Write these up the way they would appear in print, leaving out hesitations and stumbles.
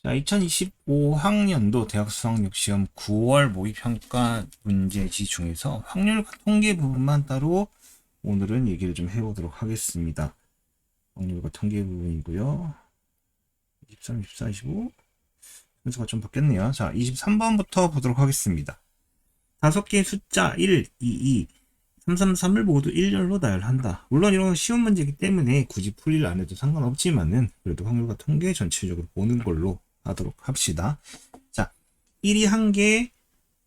자, 2025학년도 대학 수학력 시험 9월 모의평가 문제지 중에서 확률과 통계 부분만 따로 오늘은 얘기를 좀 해보도록 하겠습니다. 확률과 통계 부분이고요. 23, 24, 25 순서가 좀 바뀌었네요. 자, 23번부터 보도록 하겠습니다. 5개의 숫자 1, 2, 2, 3, 3, 3을 모두 일렬로 나열한다. 물론 이런 쉬운 문제이기 때문에 굳이 풀이를 안 해도 상관없지만은 그래도 확률과 통계 전체적으로 보는 걸로 하도록 합시다. 자, 1이 1개,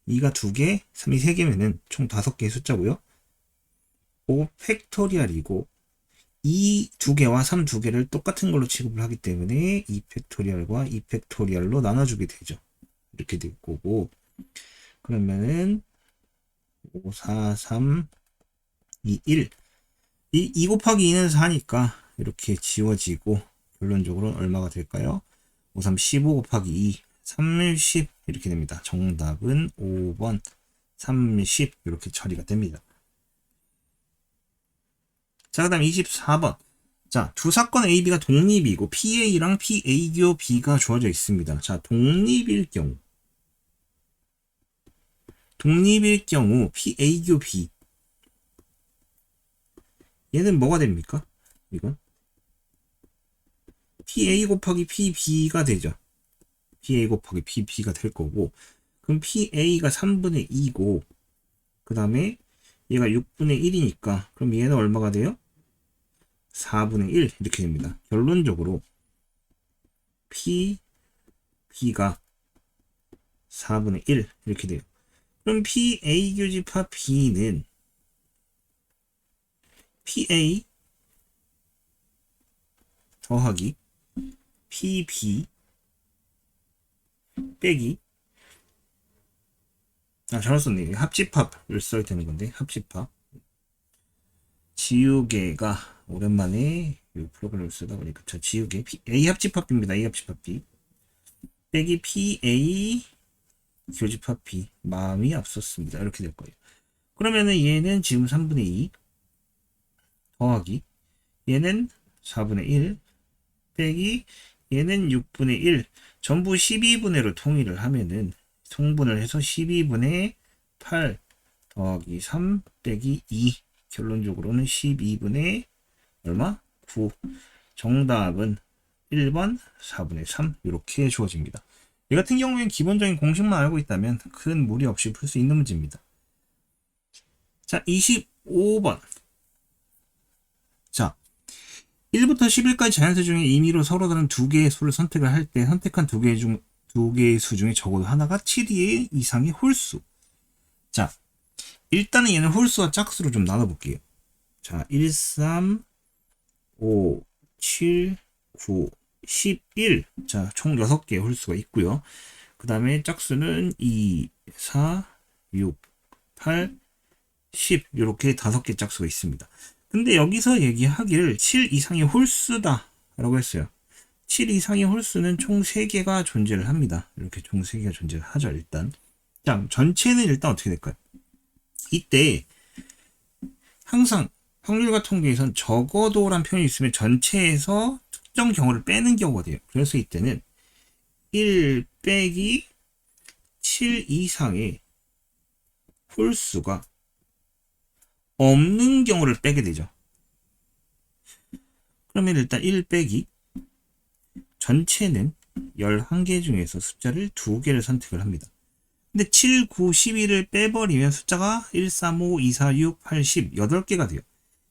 2가 2개, 3이 3개면은 총 5개의 숫자고요. 5 팩토리얼이고 2 2개와 3 2개를 똑같은 걸로 취급을 하기 때문에 2 팩토리얼과 2 팩토리얼로 나눠주게 되죠. 이렇게 될 거고, 그러면은 5, 4, 3, 2, 1. 2 곱하기 2는 4니까 이렇게 지워지고 결론적으로는 얼마가 될까요? 5, 3, 15 곱하기 2, 30 이렇게 됩니다. 정답은 5번 30 이렇게 처리가 됩니다. 자, 그 다음 24번. 자, 두 사건 A, B가 독립이고 PA랑 PA교 B가 주어져 있습니다. 자, 독립일 경우 PA교 B 얘는 뭐가 됩니까? 이건 PA 곱하기 PB가 되죠. PA 곱하기 PB가 될 거고, 그럼 PA가 3분의 2고 그 다음에 얘가 6분의 1이니까 그럼 얘는 얼마가 돼요? 4분의 1 이렇게 됩니다. 결론적으로 PB가 4분의 1 이렇게 돼요. 그럼 PA 교집합 B는 PA 더하기 PB 빼기, 잘못 썼네. 합집합을 써야 되는 건데, 합집합. 지우개가 오랜만에 이 프로그램을 쓰다 보니까 저 지우개 A 합집합입니다. A 합집합 B 빼기 PA 교집합 B, 마음이 앞섰습니다. 이렇게 될 거예요. 그러면은 얘는 지금 3분의 2 더하기 얘는 4분의 1 빼기 얘는 6분의 1 전부 12분의로 통일을 하면은 통분을 해서 12분의 8 더하기 3 빼기 2, 결론적으로는 12분의 얼마? 9. 정답은 1번 4분의 3 이렇게 주어집니다. 이 같은 경우에는 기본적인 공식만 알고 있다면 큰 무리 없이 풀 수 있는 문제입니다. 자, 25번. 자, 1부터 10일까지 자연수 중에 임의로 서로 다른 두 개의 수를 선택을 할 때 선택한 두 개의 수 중에 적어도 하나가 7 이상의 홀수. 자, 일단은 얘는 홀수와 짝수로 좀 나눠볼게요. 자, 1, 3, 5, 7, 9, 11. 자, 총 6개의 홀수가 있고요. 그 다음에 짝수는 2, 4, 6, 8, 10 이렇게 5개 짝수가 있습니다. 근데 여기서 얘기하기를 7 이상의 홀수다 라고 했어요. 7 이상의 홀수는 총 3개가 존재를 합니다. 이렇게 총 3개가 존재를 하죠. 일단 자, 전체는 일단 어떻게 될까요? 이때 항상 확률과 통계에선 적어도란 표현이 있으면 전체에서 특정 경우를 빼는 경우가 돼요. 그래서 이때는 1 빼기 7 이상의 홀수가 없는 경우를 빼게 되죠. 그러면 일단 1 빼기 전체는 11개 중에서 숫자를 2개를 선택을 합니다. 근데 7, 9, 11을 빼버리면 숫자가 1, 3, 5, 2, 4, 6, 8, 10, 8개가 돼요.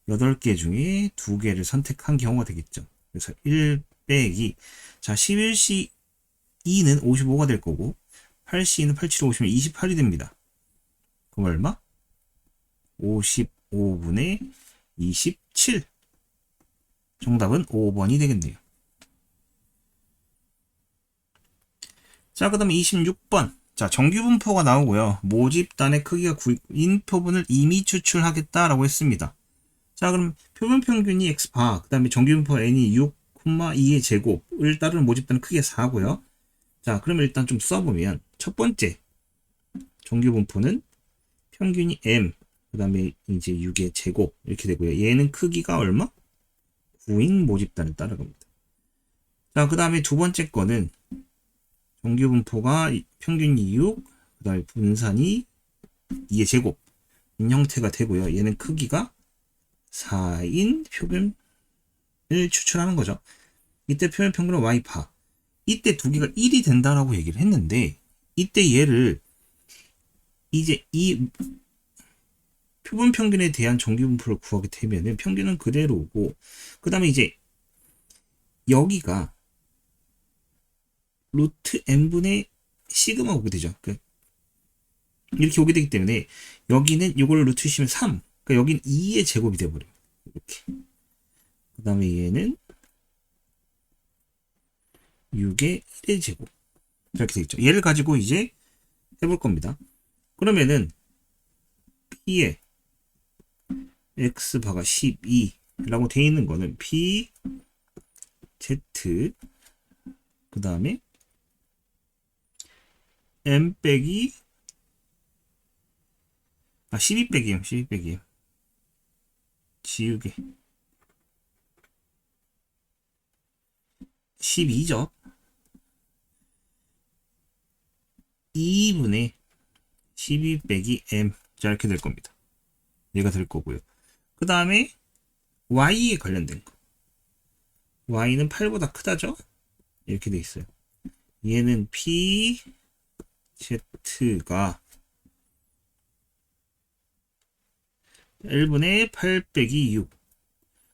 8개 중에 2개를 선택한 경우가 되겠죠. 그래서 1 빼기, 자, 11C 2는 55가 될 거고, 8C2는 8, 7, 50면 28이 됩니다. 그럼 얼마? 55분의 27. 정답은 5번이 되겠네요. 자, 그 다음에 26번. 자, 정규분포가 나오고요. 모집단의 크기가 9인 표본을 이미 추출하겠다라고 했습니다. 자, 그럼 표본 평균이 x바, 그 다음에 정규분포 n이 6, 2의 제곱을 따르는 모집단의 크기가 4고요. 자, 그러면 일단 좀 써보면 첫 번째 정규분포는 평균이 m, 그 다음에 이제 6의 제곱 이렇게 되고요. 얘는 크기가 얼마? 9인 모집단을 따라갑니다. 자, 그 다음에 두 번째 거는 정규분포가 평균이 6, 그 다음에 분산이 2의 제곱인 형태가 되고요. 얘는 크기가 4인 표준을 추출하는 거죠. 이때 표면 평균은 y파. 이때 두 개가 1이 된다라고 얘기를 했는데, 이때 얘를 이제 이 표본 평균에 대한 정규분포를 구하게 되면은 평균은 그대로고, 그 다음에 이제 여기가 루트 n분의 시그마 오게 되죠. 이렇게 오게 되기 때문에 여기는 이걸 루트 치면 3, 그러니까 여기는 2의 제곱이 되어버려요. 이렇게. 그 다음에 얘는 6의 1의 제곱. 이렇게 되겠죠. 얘를 가지고 이제 해볼 겁니다. 그러면은 P에 X바가 12라고 되어 있는 거는 P, Z, 그 다음에 M 빼기 12 빼기요. 12 빼기요. 지우개. 12죠. 2분의 12 빼기 M. 자, 이렇게 될 겁니다. 얘가 될 거고요. 그 다음에 Y에 관련된 거. Y는 8보다 크다죠? 이렇게 돼 있어요. 얘는 P, Z가 1분의 8 빼기 6.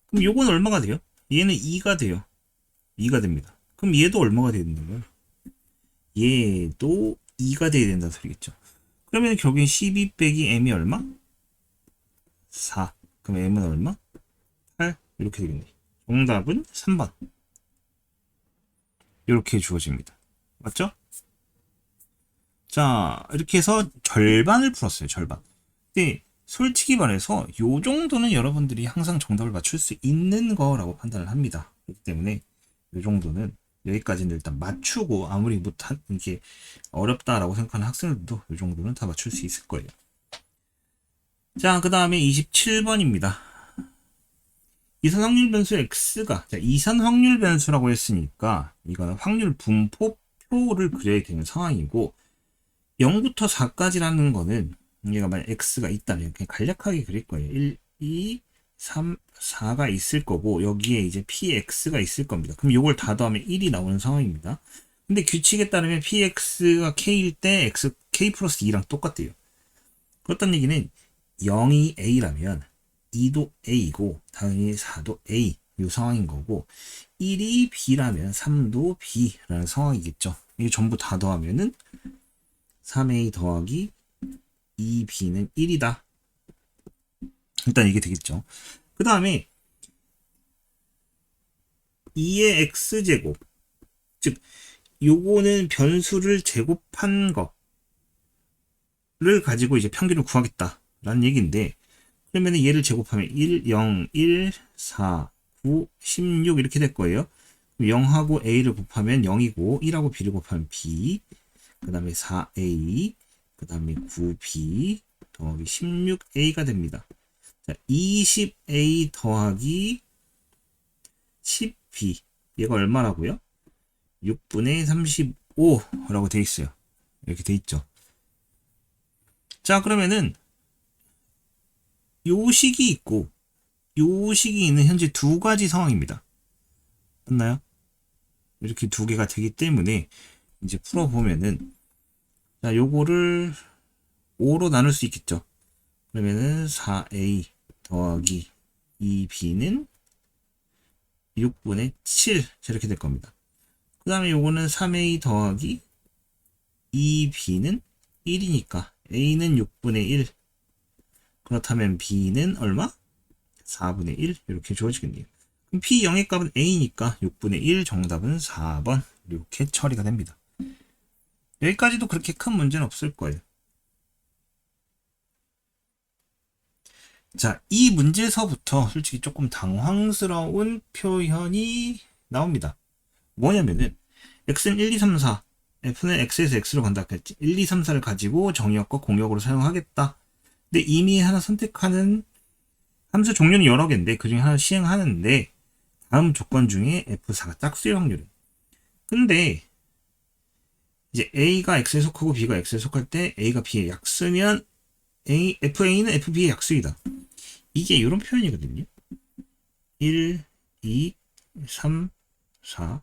그럼 요건 얼마가 돼요? 얘는 2가 돼요. 2가 됩니다. 그럼 얘도 얼마가 돼야 되는 거예요? 얘도 2가 돼야 된다는 소리겠죠. 그러면 결국엔 12 빼기 m이 얼마? 4. 그럼 m은 얼마? 8. 이렇게 되겠네. 정답은 3번. 이렇게 주어집니다. 맞죠? 자, 이렇게 해서 절반을 풀었어요. 절반. 근데 솔직히 말해서 요 정도는 여러분들이 항상 정답을 맞출 수 있는 거라고 판단을 합니다. 그렇기 때문에 요 정도는 여기까지는 일단 맞추고, 아무리 못한 이게 어렵다라고 생각하는 학생들도 요 정도는 다 맞출 수 있을 거예요. 자, 그 다음에 27번입니다. 이산 확률 변수 x가, 자, 이산 확률 변수라고 했으니까 이거는 확률 분포표를 그려야 되는 상황이고, 0부터 4까지라는 거는 얘가 만약 x가 있다면 그냥 간략하게 그릴 거예요. 1, 2, 3, 4가 있을 거고, 여기에 이제 px가 있을 겁니다. 그럼 이걸 다 더하면 1이 나오는 상황입니다. 근데 규칙에 따르면 px가 k일 때 x, k 플러스 2랑 똑같대요. 그렇다는 얘기는 0이 a라면 2도 a이고 당연히 4도 a 이 상황인 거고, 1이 b라면 3도 b라는 상황이겠죠. 이게 전부 다 더하면은 3a 더하기 2b는 1이다. 일단 이게 되겠죠. 그 다음에 2의 x제곱, 즉 요거는 변수를 제곱한 거를 가지고 이제 평균을 구하겠다라는 얘기인데, 그러면 얘를 제곱하면 1, 0, 1, 4, 9, 16 이렇게 될 거예요. 0하고 a를 곱하면 0이고, 1하고 b를 곱하면 b, 그 다음에 4a, 그 다음에 9b 더하기 16a가 됩니다. 자, 20a 더하기 10b, 얘가 얼마라고요? 6분의 35라고 돼 있어요. 이렇게 돼 있죠. 자, 그러면은 요 식이 있고 요 식이 있는 현재 두 가지 상황입니다. 맞나요? 이렇게 두 개가 되기 때문에 이제 풀어보면은, 자, 요거를 5로 나눌 수 있겠죠. 그러면은 4a 더하기 2b는 6분의 7 이렇게 될 겁니다. 그 다음에 요거는 3a 더하기 2b는 1이니까 a는 6분의 1, 그렇다면 b는 얼마? 4분의 1 이렇게 주어지겠네요. 그럼 p0의 값은 a니까 6분의 1, 정답은 4번 이렇게 처리가 됩니다. 여기까지도 그렇게 큰 문제는 없을 거예요. 자, 이 문제서부터 솔직히 조금 당황스러운 표현이 나옵니다. 뭐냐면은 x는 1, 2, 3, 4, f는 x에서 x로 간다 했지. 1, 2, 3, 4를 가지고 정의역과 공역으로 사용하겠다. 근데 이미 하나 선택하는 함수 종류는 여러 개인데 그 중에 하나 시행하는데, 다음 조건 중에 f4가 짝수의 확률은. 근데 이제 A가 X에 속하고 B가 X에 속할 때 A가 B의 약수면 FA는 FB의 약수이다. 이게 이런 표현이거든요. 1, 2, 3, 4.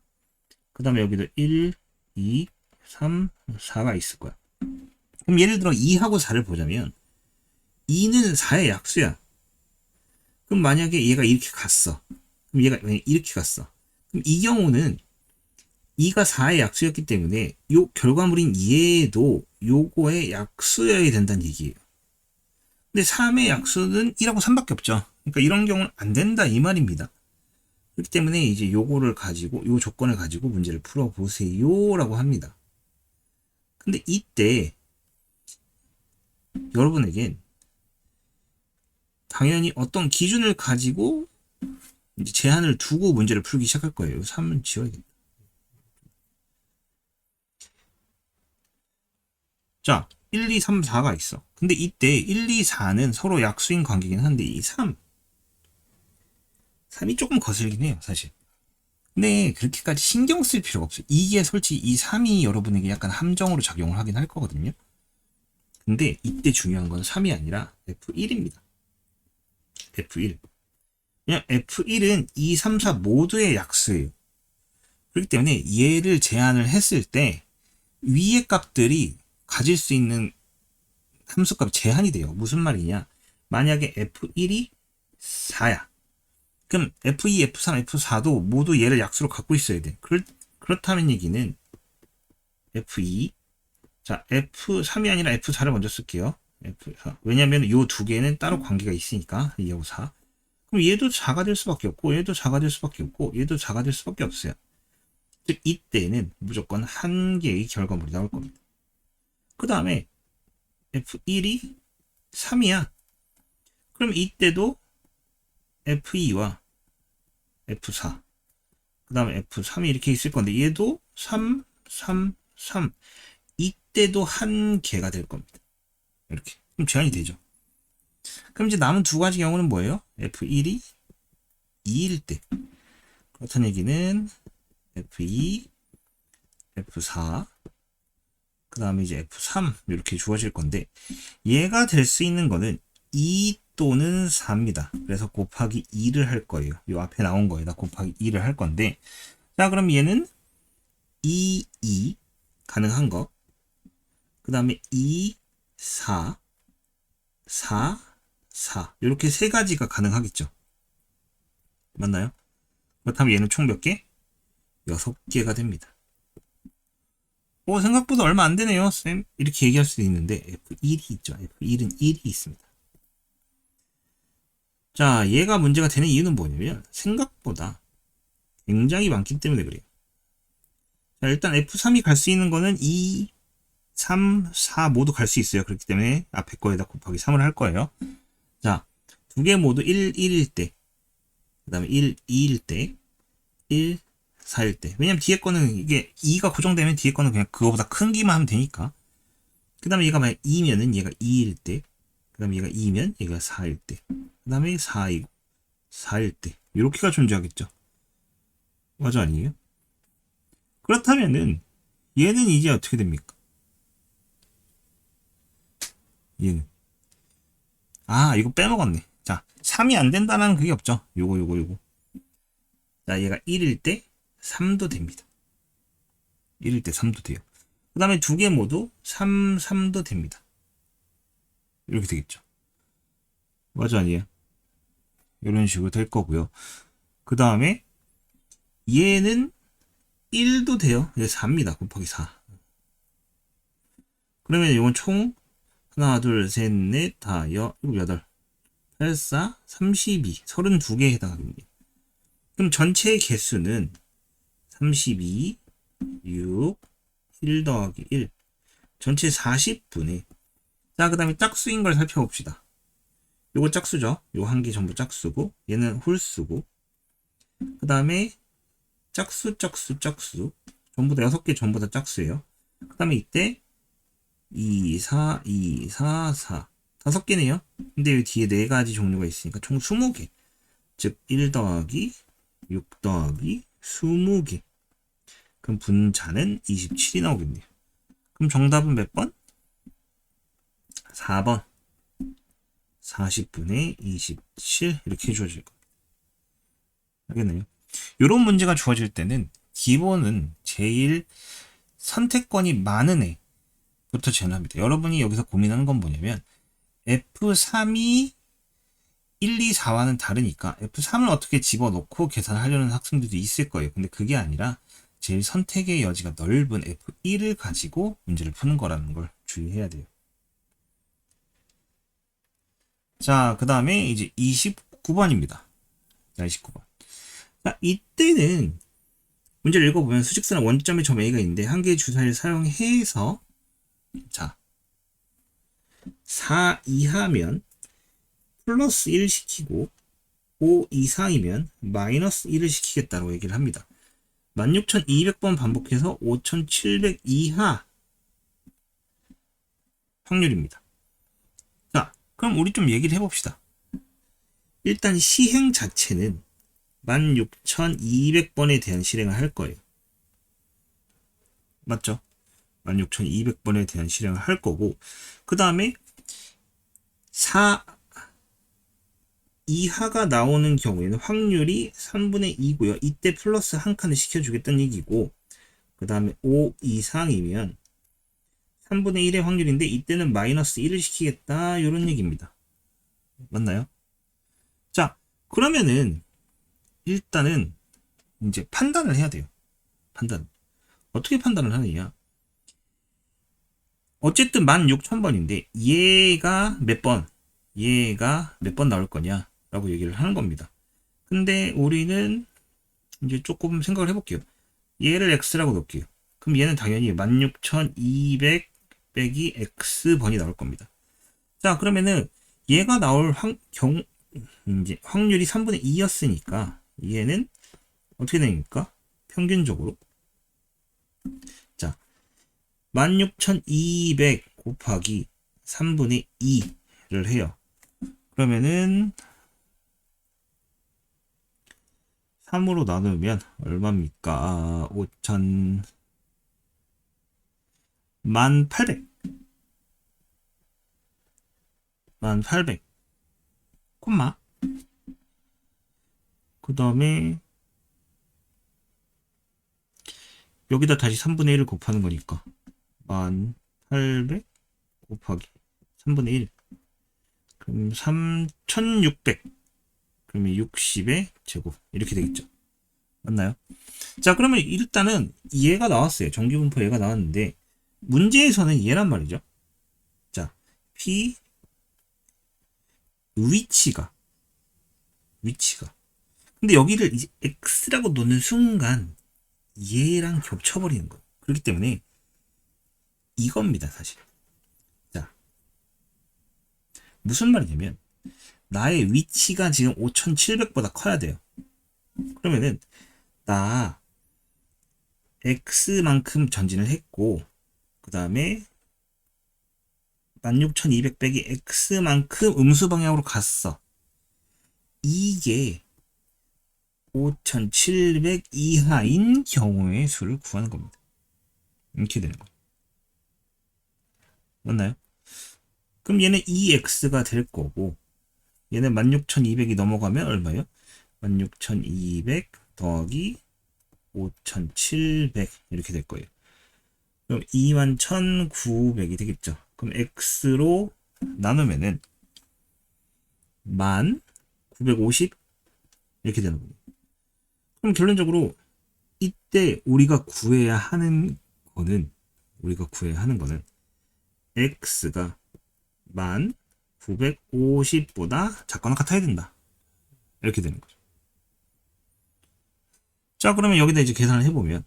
그 다음에 여기도 1, 2, 3, 4가 있을 거야. 그럼 예를 들어 2하고 4를 보자면 2는 4의 약수야. 그럼 만약에 얘가 이렇게 갔어. 그럼 얘가 이렇게 갔어. 그럼 이 경우는 2가 4의 약수였기 때문에 요 결과물인 얘도 요거의 약수여야 된다는 얘기예요. 근데 3의 약수는 1하고 3밖에 없죠. 그러니까 이런 경우는 안 된다 이 말입니다. 그렇기 때문에 이제 요거를 가지고 요 조건을 가지고 문제를 풀어보세요 라고 합니다. 근데 이때 여러분에겐 당연히 어떤 기준을 가지고 이제 제한을 두고 문제를 풀기 시작할 거예요. 3은 지워야겠다. 자, 1, 2, 3, 4가 있어. 근데 이때 1, 2, 4는 서로 약수인 관계긴 한데 이 3이 조금 거슬긴 해요, 사실. 근데 그렇게까지 신경 쓸 필요가 없어요. 이게 솔직히 이 3이 여러분에게 약간 함정으로 작용을 하긴 할 거거든요. 근데 이때 중요한 건 3이 아니라 F1입니다. F1. 그냥 F1은 2, 3, 4 모두의 약수예요. 그렇기 때문에 얘를 제한을 했을 때 위의 값들이 가질 수 있는 함수값이 제한이 돼요. 무슨 말이냐? 만약에 F1이 4야. 그럼 F2, F3, F4도 모두 얘를 약수로 갖고 있어야 돼. 그렇다는 얘기는 F2, 자 F3이 아니라 F4를 먼저 쓸게요. F4. 왜냐면 요 두 개는 따로 관계가 있으니까 2하고 4. 그럼 얘도 4가 될 수밖에 없고 얘도 4가 될 수밖에 없고 얘도 4가 될 수밖에 없어요. 즉 이때는 무조건 한 개의 결과물이 나올 겁니다. 그 다음에 F1이 3이야. 그럼 이때도 F2와 F4 그 다음에 F3이 이렇게 있을 건데 얘도 3, 3, 3 이때도 한 개가 될 겁니다. 이렇게 그럼 제한이 되죠. 그럼 이제 남은 두 가지 경우는 뭐예요? F1이 2일 때 그렇다는 얘기는 F2, F4 그 다음에 이제 F3 이렇게 주어질 건데 얘가 될 수 있는 거는 2 또는 4입니다. 그래서 곱하기 2를 할 거예요. 요 앞에 나온 거에다 곱하기 2를 할 건데 자 그럼 얘는 2, 2 가능한 거 그 다음에 2, 4, 4, 4 이렇게 세 가지가 가능하겠죠. 맞나요? 그렇다면 얘는 총 몇 개? 6개가 됩니다. 생각보다 얼마 안 되네요, 쌤. 이렇게 얘기할 수도 있는데 F1이 있죠. F1은 1이 있습니다. 자, 얘가 문제가 되는 이유는 뭐냐면 생각보다 굉장히 많기 때문에 그래요. 자, 일단 F3이 갈 수 있는 거는 2, 3, 4 모두 갈 수 있어요. 그렇기 때문에 앞에 거에다 곱하기 3을 할 거예요. 자, 두 개 모두 1, 1일 때, 그 다음에 1, 2일 때, 1, 4일 때. 왜냐면 뒤에 거는 이게 2가 고정되면 뒤에 거는 그냥 그거보다 큰 기만 하면 되니까. 그 다음에 얘가 만약 2면은 얘가 2일 때, 그 다음에 얘가 2면 얘가 4일 때, 그 다음에 4이고 4일 때. 이렇게가 존재하겠죠. 맞아 아니에요? 그렇다면은 얘는 이제 어떻게 됩니까? 얘는 이거 빼먹었네. 자 3이 안 된다는 그게 없죠. 요거 자 얘가 1일 때 3도 됩니다. 1일 때 3도 돼요. 그 다음에 두 개 모두 3, 3도 됩니다. 이렇게 되겠죠. 맞아 아니에요? 이런 식으로 될 거고요. 그 다음에 얘는 1도 돼요. 이제 4입니다. 곱하기 4. 그러면 이건 총 하나, 둘, 셋, 넷, 다, 여덟, 8, 4, 32, 32개에 해당합니다. 그럼 전체 개수는 32, 6, 1 더하기 1. 전체 40분의. 자, 그 다음에 짝수인 걸 살펴봅시다. 요거 짝수죠. 요 한 개 전부 짝수고, 얘는 홀수고, 그 다음에 짝수. 전부 다 6개 전부 다 짝수예요. 그 다음에 이때 2, 4, 2, 4, 4. 5개네요. 근데 여기 뒤에 4가지 종류가 있으니까 총 20개. 즉, 1 더하기 6 더하기 20개. 그럼 분자는 27이 나오겠네요. 그럼 정답은 몇 번? 4번. 40분의 27 이렇게 주어질 겁니다. 알겠나요? 이런 문제가 주어질 때는 기본은 제일 선택권이 많은 애부터 제한합니다. 여러분이 여기서 고민하는 건 뭐냐면 F3이 1, 2, 4와는 다르니까 F3을 어떻게 집어넣고 계산하려는 학생들도 있을 거예요. 근데 그게 아니라 제일 선택의 여지가 넓은 F1을 가지고 문제를 푸는 거라는 걸 주의해야 돼요. 자, 그 다음에 이제 29번입니다. 자, 29번. 자, 이때는 문제를 읽어보면 수직선의 원점에 점 A가 있는데 한 개의 주사위를 사용해서 자, 4 이하면 플러스 1 시키고 5 이상이면 마이너스 1을 시키겠다고 얘기를 합니다. 16,200번 반복해서 5,700 이하 확률입니다. 자, 그럼 우리 좀 얘기를 해봅시다. 일단 시행 자체는 16,200번에 대한 실행을 할 거예요. 맞죠? 16,200번에 대한 실행을 할 거고, 그 다음에 4 이하가 나오는 경우에는 확률이 3분의 2고요. 이때 플러스 한 칸을 시켜주겠다는 얘기고, 그 다음에 5 이상이면 3분의 1의 확률인데 이때는 마이너스 1을 시키겠다, 이런 얘기입니다. 맞나요? 자, 그러면은 일단은 이제 판단을 해야 돼요. 판단. 어떻게 판단을 하느냐? 어쨌든 16,000번인데 얘가 몇 번? 얘가 몇 번 나올 거냐? 라고 얘기를 하는 겁니다. 근데 우리는 이제 조금 생각을 해볼게요. 얘를 x라고 놓을게요. 그럼 얘는 당연히 16,200 빼기 x번이 나올 겁니다. 자, 그러면은 얘가 나올 이제 확률이 3분의 2였으니까 얘는 어떻게 됩니까? 평균적으로 자, 16,200 곱하기 3분의 2를 해요. 그러면은 3으로 나누면 얼마입니까? 5,000 1800 1800 콤마 그 다음에 여기다 다시 3분의 1을 곱하는 거니까 1800 곱하기 3분의 1 그럼 3600 그러면 60의 제곱 이렇게 되겠죠. 맞나요? 자, 그러면 일단은 얘가 나왔어요. 정기분포 얘가 나왔는데 문제에서는 얘란 말이죠. 자, P 위치가 근데 여기를 이제 X라고 놓는 순간 얘랑 겹쳐버리는 거예요. 그렇기 때문에 이겁니다, 사실. 자, 무슨 말이냐면 나의 위치가 지금 5,700보다 커야 돼요. 그러면은 나 X만큼 전진을 했고 그 다음에 16,200 빼기 X만큼 음수 방향으로 갔어. 이게 5,700 이하인 경우의 수를 구하는 겁니다. 이렇게 되는 거예요. 맞나요? 그럼 얘는 2x가 될 거고 얘는 16,200이 넘어가면 얼마예요? 16,200 더하기 5,700 이렇게 될 거예요. 그럼 21,900이 되겠죠. 그럼 x로 나누면은 1,950 이렇게 되는 겁니다. 그럼 결론적으로 이때 우리가 구해야 하는 거는 x가 1,950보다 작거나 같아야 된다. 이렇게 되는 거죠. 자, 그러면 여기다 이제 계산을 해보면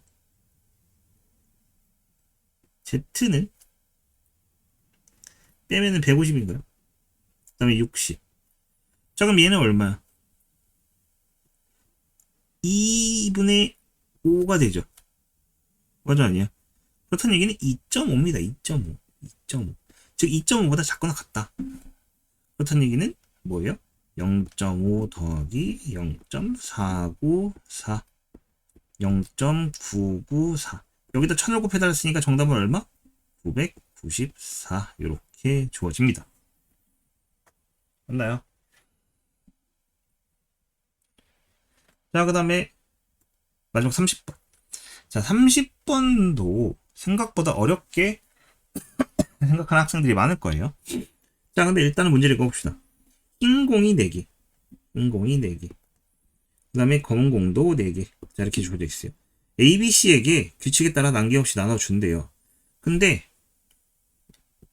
z는 빼면은 150인가요? 그 다음에 60. 자, 그럼 얘는 얼마야? 2분의 5가 되죠. 맞아, 아니야? 그렇다는 얘기는 2.5입니다. 2.5. 즉 2.5보다 작거나 같다. 그렇다는 얘기는 뭐예요? 0.5 더하기 0.494 0.994 여기다 1000을 곱해달았으니까 정답은 얼마? 994 이렇게 주어집니다. 맞나요? 자, 그 다음에 마지막 30번. 자, 30번도 생각보다 어렵게 생각하는 학생들이 많을 거예요. 자, 근데 일단은 문제를 읽어봅시다. 흰 공이 4개, 흰 공이 4개, 그 다음에 검은 공도 4개. 자, 이렇게 주어져 있어요. A, B, C에게 규칙에 따라 난개없이 나눠준대요. 근데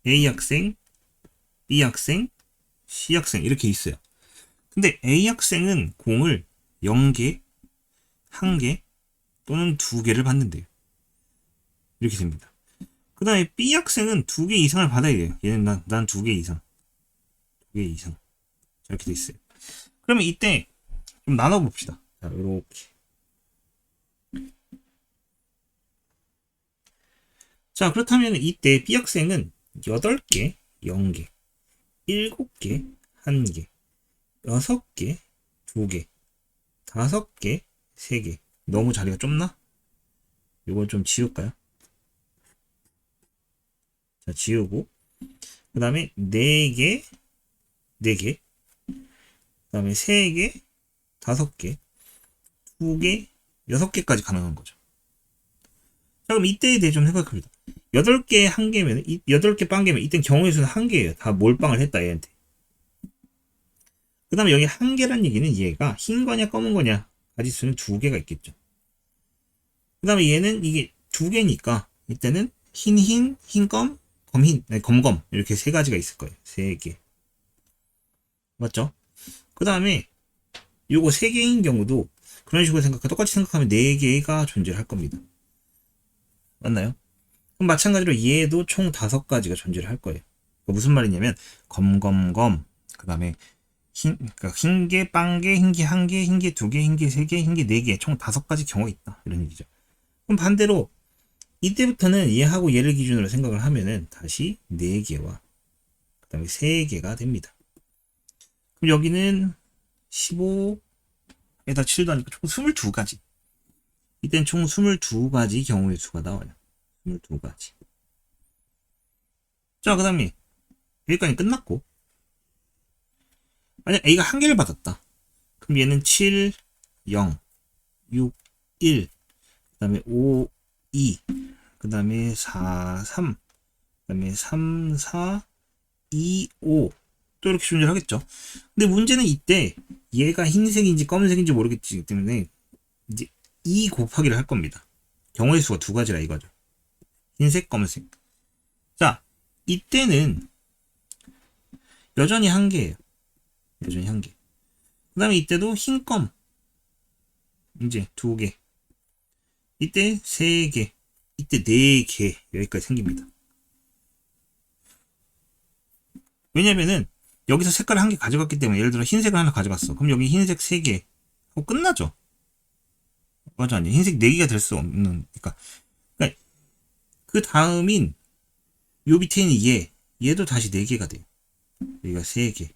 A 학생, B 학생, C 학생 이렇게 있어요. 근데 A 학생은 공을 0개, 1개 또는 2개를 받는데요. 이렇게 됩니다. 그 다음에 B 학생은 2개 이상을 받아야 돼요. 얘는 난 2개 이상. 2개 이상. 이렇게 돼 있어요. 그러면 이때 좀 나눠봅시다. 자, 이렇게. 자, 그렇다면 이때 B 학생은 8개, 0개, 7개, 1개, 6개, 2개, 5개, 3개. 너무 자리가 좁나? 이걸 좀 지울까요? 자, 지우고. 그 다음에 4개, 4개. 그 다음에 3개, 5개, 2개, 6개까지 가능한 거죠. 자, 그럼 이때에 대해 좀 생각해봅니다. 8개 1개면, 8개 빵개면, 이땐 경우의 수는 1개예요. 다 몰빵을 했다, 얘한테. 그 다음에 여기 1개란 얘기는 얘가 흰 거냐, 검은 거냐, 가지수는 2개가 있겠죠. 그 다음에 얘는 이게 2개니까, 이때는 흰, 흰검, 검흰, 아니, 검검. 이렇게 3가지가 있을 거예요. 3개. 맞죠? 그 다음에, 요거 3개인 경우도 그런 식으로 똑같이 생각하면 4개가 존재를 할 겁니다. 맞나요? 그럼 마찬가지로 얘도 총 5가지가 존재를 할 거예요. 무슨 말이냐면 검검검 그 다음에 그러니까 흰개, 빵개, 흰개 1개, 흰개 2개, 흰개 3개, 흰개 4개 총 5가지 경우가 있다. 이런 얘기죠. 그럼 반대로 이때부터는 얘하고 얘를 기준으로 생각을 하면은 다시 4개와 그 다음에 3개가 됩니다. 그럼 여기는 15에다 7도 하니까 총 22가지. 이때는 총 22가지 경우의 수가 나와요. 22가지. 자, 그 다음에 여기까지 끝났고, 만약 A가 1개를 받았다. 그럼 얘는 7, 0, 6, 1, 그 다음에 5, 2, 그 다음에 4, 3, 그 다음에 3, 4, 2, 5. 또 이렇게 존재를 하겠죠. 근데 문제는 이때 얘가 흰색인지 검은색인지 모르겠기 때문에 이제 2 곱하기를 할 겁니다. 경우의 수가 2가지라 이거죠. 흰색, 검은색. 자, 이때는 여전히 1개예요. 여전히 1개. 그 다음에 이때도 흰검. 이제 2개. 이때 3개. 이때 4개. 여기까지 생깁니다. 왜냐면은 여기서 색깔을 1개 가져갔기 때문에 예를 들어 흰색을 하나 가져갔어. 그럼 여기 흰색 3개 하고 끝나죠. 맞아, 아니 흰색 4개가 될 수 없는. 그러니까 그 다음인 요 밑에 있는 얘도 다시 4개가 돼요. 여기가 3개.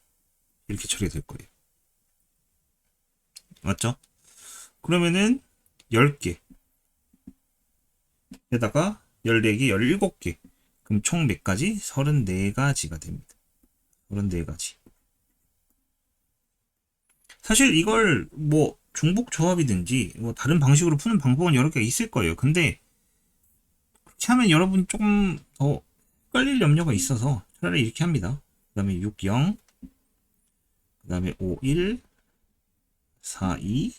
이렇게 처리가 될 거예요. 맞죠? 그러면은 10개 에다가 14개, 17개. 그럼 총 몇 가지? 34가지가 됩니다. 34가지. 사실 이걸 뭐 중복 조합이든지 뭐 다른 방식으로 푸는 방법은 여러 개가 있을 거예요. 근데 그렇게 하면 여러분 조금 더 헷갈릴 염려가 있어서 차라리 이렇게 합니다. 그 다음에 6, 0, 그 다음에 5, 1, 4, 2,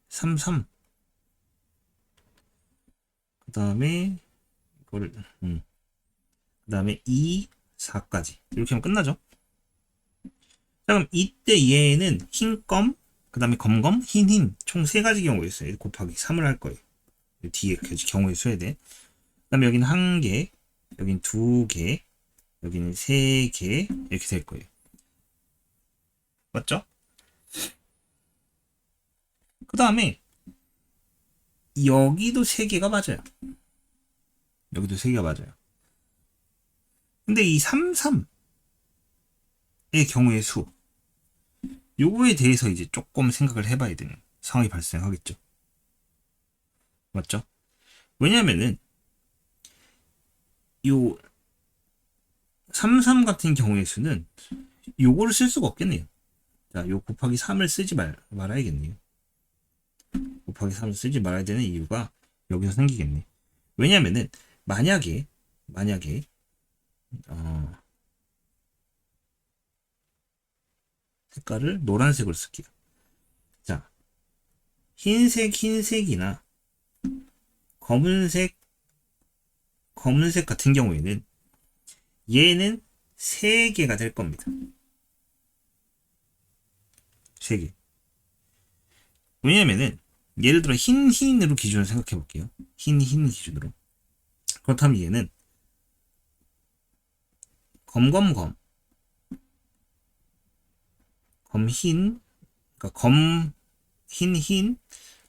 3, 3. 그 다음에 이거를 그 다음에 2, 4까지 이렇게 하면 끝나죠. 자, 그럼 이때 얘는 흰검, 그 다음에 검검, 흰 총 3가지 경우가 있어요. 곱하기 3을 할 거예요. 뒤에 경우의 수에 대해. 그 다음에 여기는 1개, 여기는 2개, 여기는 3개 이렇게 될 거예요. 맞죠? 그 다음에 여기도 3개가 맞아요. 여기도 3개가 맞아요. 근데 이 3, 3의 경우의 수 요거에 대해서 이제 조금 생각을 해봐야 되는 상황이 발생하겠죠. 맞죠? 왜냐면은 요 33 같은 경우의 수는 요거를 쓸 수가 없겠네요. 자, 요 곱하기 3을 쓰지 말아야겠네요. 곱하기 3을 쓰지 말아야 되는 이유가 여기서 생기겠네. 왜냐면은 만약에 색깔을 노란색으로 쓸게요. 자, 흰색이나 검은색 같은 경우에는 얘는 3개가 될 겁니다. 3개. 왜냐면은 예를 들어 흰으로 기준을 생각해 볼게요. 흰 기준으로. 그렇다면 얘는 검흰, 그러니까 흰,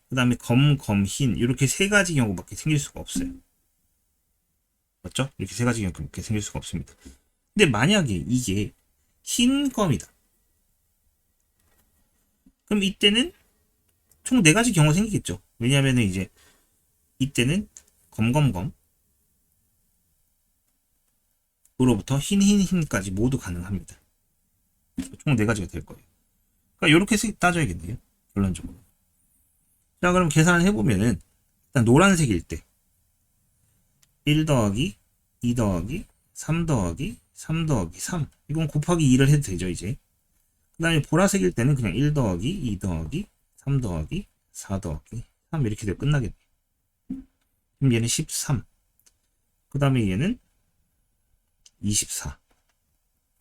그 다음에 검흰 이렇게 3가지 경우밖에 생길 수가 없어요. 맞죠? 이렇게 3가지 경우밖에 생길 수가 없습니다. 근데 만약에 이게 흰검이다. 그럼 이때는 총 4가지 경우가 생기겠죠. 왜냐하면 이제 이때는 검으로부터 흰까지 모두 가능합니다. 총 4가지가 될 거예요. 그러니까 이렇게 따져야겠네요. 결론적으로. 자, 그럼 계산을 해보면은 일단 노란색일 때 1 더하기 2 더하기 3 더하기 3 더하기 3 이건 곱하기 2를 해도 되죠 이제. 그 다음에 보라색일 때는 그냥 1 더하기 2 더하기 3 더하기 4 더하기 3 이렇게 되면 끝나겠네. 그럼 얘는 13. 그 다음에 얘는 24.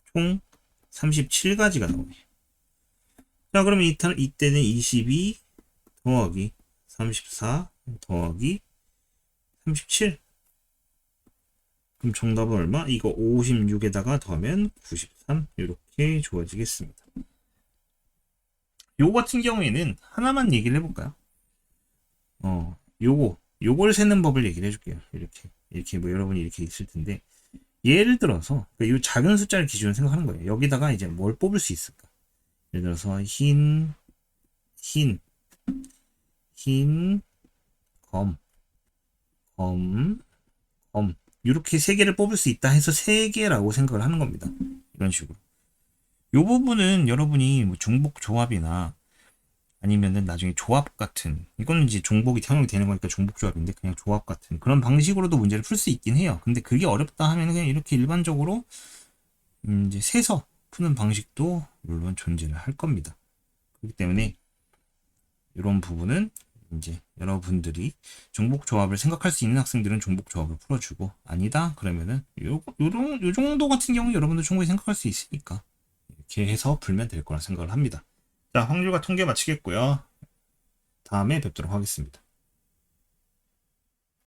총 37가지가 나오네요. 자, 그러면 이때는 22 더하기 34 더하기 37. 그럼 정답은 얼마? 이거 56에다가 더하면 93 이렇게 주어지겠습니다. 요거 같은 경우에는 하나만 얘기를 해볼까요? 요걸 세는 법을 얘기를 해줄게요. 이렇게 뭐 여러분이 이렇게 있을 텐데 예를 들어서 이 작은 숫자를 기준으로 생각하는 거예요. 여기다가 이제 뭘 뽑을 수 있을까? 예를 들어서 흰, 검 이렇게 3개를 뽑을 수 있다 해서 3개라고 생각을 하는 겁니다. 이런 식으로. 이 부분은 여러분이 뭐 중복 조합이나 아니면은 나중에 조합 같은, 이거는 이제 종복이 태용이 되는 거니까 종복 조합인데 그냥 조합 같은 그런 방식으로도 문제를 풀 수 있긴 해요. 근데 그게 어렵다 하면 그냥 이렇게 일반적으로 이제 세서 푸는 방식도 물론 존재를 할 겁니다. 그렇기 때문에 이런 부분은 이제 여러분들이 중복 조합을 생각할 수 있는 학생들은 중복 조합을 풀어주고, 아니다 그러면은 요 정도 같은 경우 여러분들 충분히 생각할 수 있으니까 이렇게 해서 풀면 될 거라 생각을 합니다. 자, 확률과 통계 마치겠고요. 다음에 뵙도록 하겠습니다.